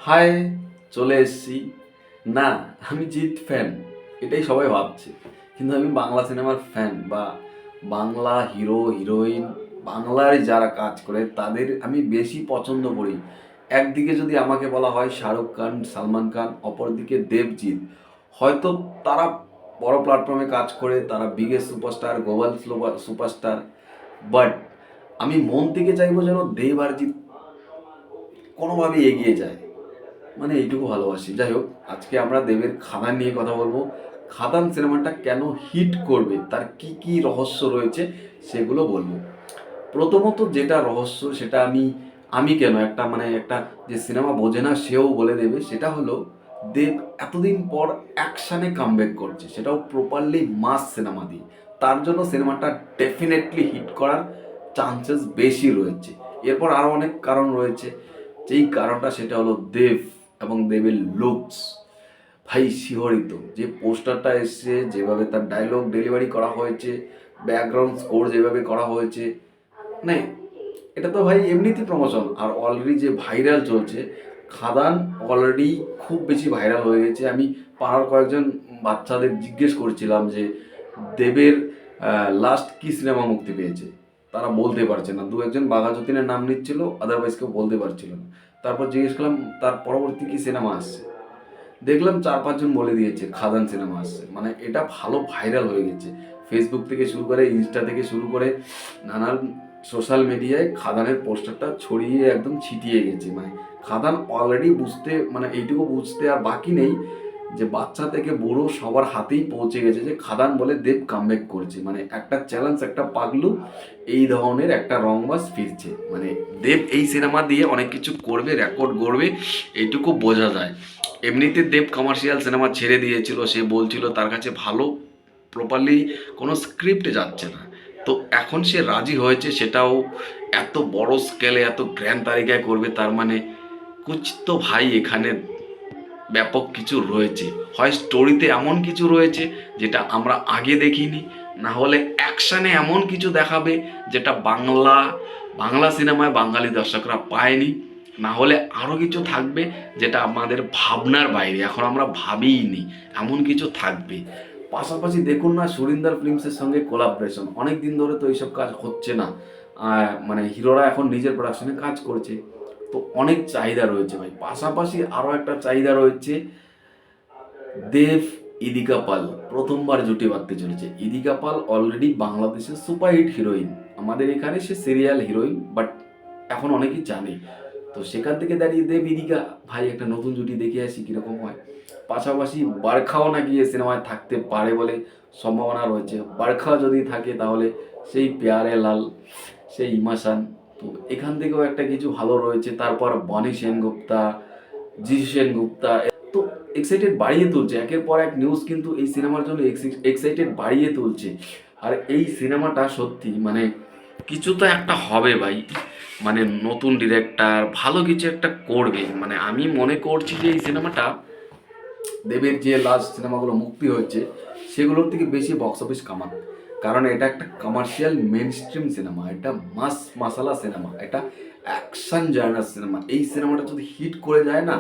High, চলে এসেছি। না, আমি জিৎ ফ্যান, এটাই সবাই ভাবছে। কিন্তু আমি বাংলা সিনেমার ফ্যান বা বাংলা হিরো হিরোইন, বাংলায় যারা কাজ করে তাদের আমি বেশি পছন্দ করি। একদিকে যদি আমাকে বলা হয় শাহরুখ খান, সালমান খান, অপরদিকে দেবজিৎ, হয়তো তারা বড় প্ল্যাটফর্মে কাজ করে, তারা biggest superstar, global superstar, but আমি মন থেকে চাইবো যেন দেব আর জিৎ কোনোভাবেই এগিয়ে যায়, মানে এইটুকু ভালোবাসি। যাই হোক, আজকে আমরা দেবের খাদান নিয়ে কথা বলবো। খাদান সিনেমাটা কেন হিট করবে, তার কি কি রহস্য রয়েছে সেগুলো বলবো। প্রথমত যেটা রহস্য সেটা আমি আমি কেন একটা একটা যে সিনেমা বোঝে না সেও বলে দেবে, সেটা হলো দেব এতদিন পর অ্যাকশানে কামব্যাক করছে, সেটাও প্রপারলি মাস সিনেমা দিয়ে। তার জন্য সিনেমাটা ডেফিনেটলি হিট করার চান্সেস বেশি রয়েছে। এরপর আরও অনেক কারণ রয়েছে, যেই কারণটা সেটা হলো দেব এবং দেবের লুকস। ভাই শিহরিত যে পোস্টারটা এসছে, যেভাবে তার ডায়লগ ডেলিভারি করা হয়েছে, ব্যাকগ্রাউন্ড স্কোর যেভাবে করা হয়েছে, মানে এটা তো ভাই এমনিতেই প্রমোশন। আর অলরেডি যে ভাইরাল চলছে খাদান, অলরেডি খুব বেশি ভাইরাল হয়ে গেছে। আমি পাড়ার কয়েকজন বাচ্চাদের জিজ্ঞেস করছিলাম যে দেবের লাস্ট কি সিনেমা মুক্তি পেয়েছে, তারা বলতে পারছে না। দু একজন বাঘা যতীনের নাম নিচ্ছিল, আদারওয়াইজ কেউ বলতে পারছিল না। তারপর জিজ্ঞেস করলাম তার পরবর্তী কি সিনেমা আসছে, দেখলাম 4-5 জন বলে দিয়েছে খাদান সিনেমা আসছে। মানে এটা ভালো ভাইরাল হয়ে গেছে, ফেসবুক থেকে শুরু করে, ইনস্টা থেকে শুরু করে নানান সোশ্যাল মিডিয়ায় খাদানের পোস্টারটা ছড়িয়ে একদম ছিটিয়ে গেছে। মানে খাদান অলরেডি বুঝতে, মানে এইটুকু বুঝতে আর বাকি নেই যে বাচ্চা থেকে বুড়ো সবার হাতেই পৌঁছে গেছে যে খাদান বলে দেব কামব্যাক করছে। মানে একটা চ্যালেঞ্জ, একটা পাগলু, এই ধরনের একটা রংবাজ ফিরছে। মানে দেব এই সিনেমা দিয়ে অনেক কিছু করবে, রেকর্ড গড়বে, এইটুকু বোঝা যায়। এমনিতে দেব কমার্শিয়াল সিনেমা ছেড়ে দিয়েছিল, সে বলছিল তার কাছে ভালো প্রপারলি কোনো স্ক্রিপ্ট যাচ্ছে না। তো এখন সে রাজি হয়েছে, সেটাও এত বড় স্কেলে এত গ্র্যান্ড তারিকায় করবে, তার মানে কুছ তো ভাই এখানে ব্যাপক কিছু রয়েছে। হয় স্টোরিতে এমন কিছু রয়েছে যেটা আমরা আগে দেখিনি, না হলে অ্যাকশানে এমন কিছু দেখাবে যেটা বাংলা সিনেমায় বাঙালি দর্শকরা পায়নি, না হলে আরও কিছু থাকবে যেটা আমাদের ভাবনার বাইরে, এখন আমরা ভাবিইনি, এমন কিছু থাকবে। পাশাপাশি দেখুন না, সুরিন্দর ফিল্মসের সঙ্গে কোলাবরেশন, অনেক দিন ধরে তো এইসব কাজ হচ্ছে না। মানে হিরোরা এখন নিজের প্রোডাকশনে কাজ করছে, তো অনেক চাহিদা রয়েছে ভাই। পাশাপাশি আরও একটা চাহিদা রয়েছে, দেব ইদিকা পাল প্রথমবার জুটি বাঁধতে চলেছে। ইদিকা পাল অলরেডি বাংলাদেশের সুপারহিট হিরোইন, আমাদের এখানে সে সিরিয়াল হিরোইন, বাট এখন অনেকেই জানে। তো সেখান থেকে দাঁড়িয়ে দেব ইদিকা, ভাই একটা নতুন জুটি দেখে আসি কীরকম হয়। পাশাপাশি বারখাও নাকি এ সিনেমায় থাকতে পারে বলে সম্ভাবনা রয়েছে। বারখা যদি থাকে তাহলে সেই প্যারে লাল, সেই ইমাসান, তো এখান থেকেও একটা কিছু ভালো রয়েছে। তারপর বনি সেনগুপ্তা, যিশু সেনগুপ্তা, তো এক্সাইটেড বাড়িয়ে তুলছে। একের পর এক নিউজ কিন্তু এই সিনেমার জন্য এক্সাইটেড বাড়িয়ে তুলছে। আর এই সিনেমাটা সত্যি মানে কিছু তো একটা হবে ভাই, মানে নতুন ডিরেক্টর ভালো কিছু একটা করবে। মানে আমি মনে করছি যে এই সিনেমাটা দেবের যে লাস্ট সিনেমাগুলো মুক্তি হয়েছে সেগুলোর থেকে বেশি বক্স অফিস কামাবে। কারণ এটা একটা কমার্শিয়াল মেন স্ট্রিম সিনেমা, এটা মাস মাসালা সিনেমা, এটা অ্যাকশন জার্নার সিনেমা। এই সিনেমাটা যদি হিট করে যায় না,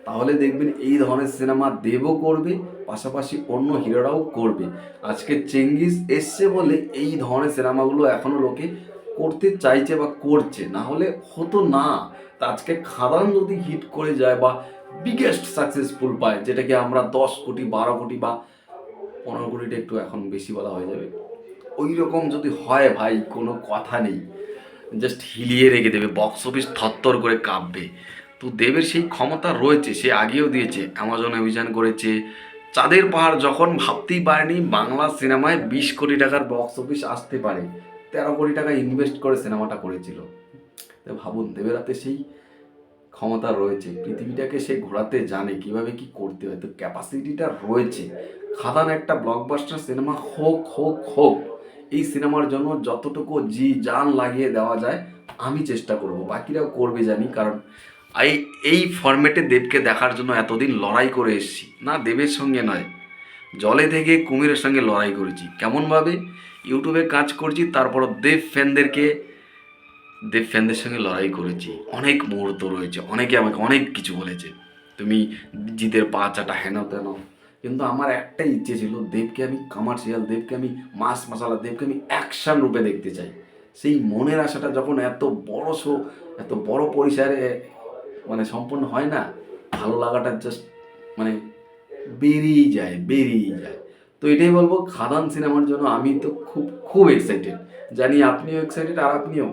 তাহলে দেখবেন এই ধরনের সিনেমা দেবও করবে, পাশাপাশি অন্য হিরোরাও করবে। আজকে চেঙ্গিস এসছে বলে এই ধরনের সিনেমাগুলো এখনও লোকে করতে চাইছে বা করছে, না হলে হতো না। তা আজকে খাদান যদি হিট করে যায় বা বিগেস্ট সাকসেসফুল পায়, যেটাকে আমরা 10 কোটি, 12 কোটি বা 15 কোটিটা একটু এখন বেশি বলা হয়ে যাবে, ওই রকম যদি হয় ভাই, কোনো কথা নেই, জাস্ট হিলিয়ে রেখে দেবে, বক্স অফিস থরথর করে কাঁপবে। তো দেবের সেই ক্ষমতা রয়েছে, সে আগেও দিয়েছে, অ্যামাজন অভিযান করেছে, চাঁদের পাহাড় যখন ভাবতেই পারেনি বাংলা সিনেমায় 20 কোটি টাকার বক্স অফিস আসতে পারে, 13 কোটি টাকা ইনভেস্ট করে সিনেমাটা করেছিল। তো ভাবুন, দেবের হাতে সেই ক্ষমতা রয়েছে, পৃথিবীটাকে সে ঘোরাতে জানে কিভাবে কি করতে হয়, তো ক্যাপাসিটিটা রয়েছে। খাদান একটা ব্লকবাস্টার সিনেমা হোক হোক হোক, এই সিনেমার জন্য যতটুকু জি জান লাগিয়ে দেওয়া যায় আমি চেষ্টা করব, বাকিরাও করবে জানি। কারণ এই এই ফরম্যাটে দেবকে দেখার জন্য এতদিন লড়াই করে এসেছি, না দেবের সঙ্গে নয়, জলে থেকে কুমিরের সঙ্গে লড়াই করেছি। কেমনভাবে? ইউটিউবে কাজ করছি, তারপর দেব ফ্যানদেরকে দেব ফ্যানদের সঙ্গে লড়াই করেছি, অনেক মুহূর্ত রয়েছে, অনেকে আমাকে অনেক কিছু বলেছে, তুমি জিতের পা চাটা হেন তেন, কিন্তু আমার একটাই ইচ্ছে ছিল, দেবকে আমি কমার্শিয়াল, দেবকে আমি মাস মশালা, দেবকে আমি অ্যাকশন রূপে দেখতে চাই। সেই মনের আশাটা যখন এত বড় শো, এত বড় পরিসরে মানে সম্পন্ন হয় না, ভালো লাগাটা জাস্ট মানে বেরিয়েই যায়, বেরিয়েই যায়। তো এটাই বলবো, খাদান সিনেমার জন্য আমি তো খুব খুব এক্সাইটেড। জানি আপনিও এক্সাইটেড, আর আপনিও।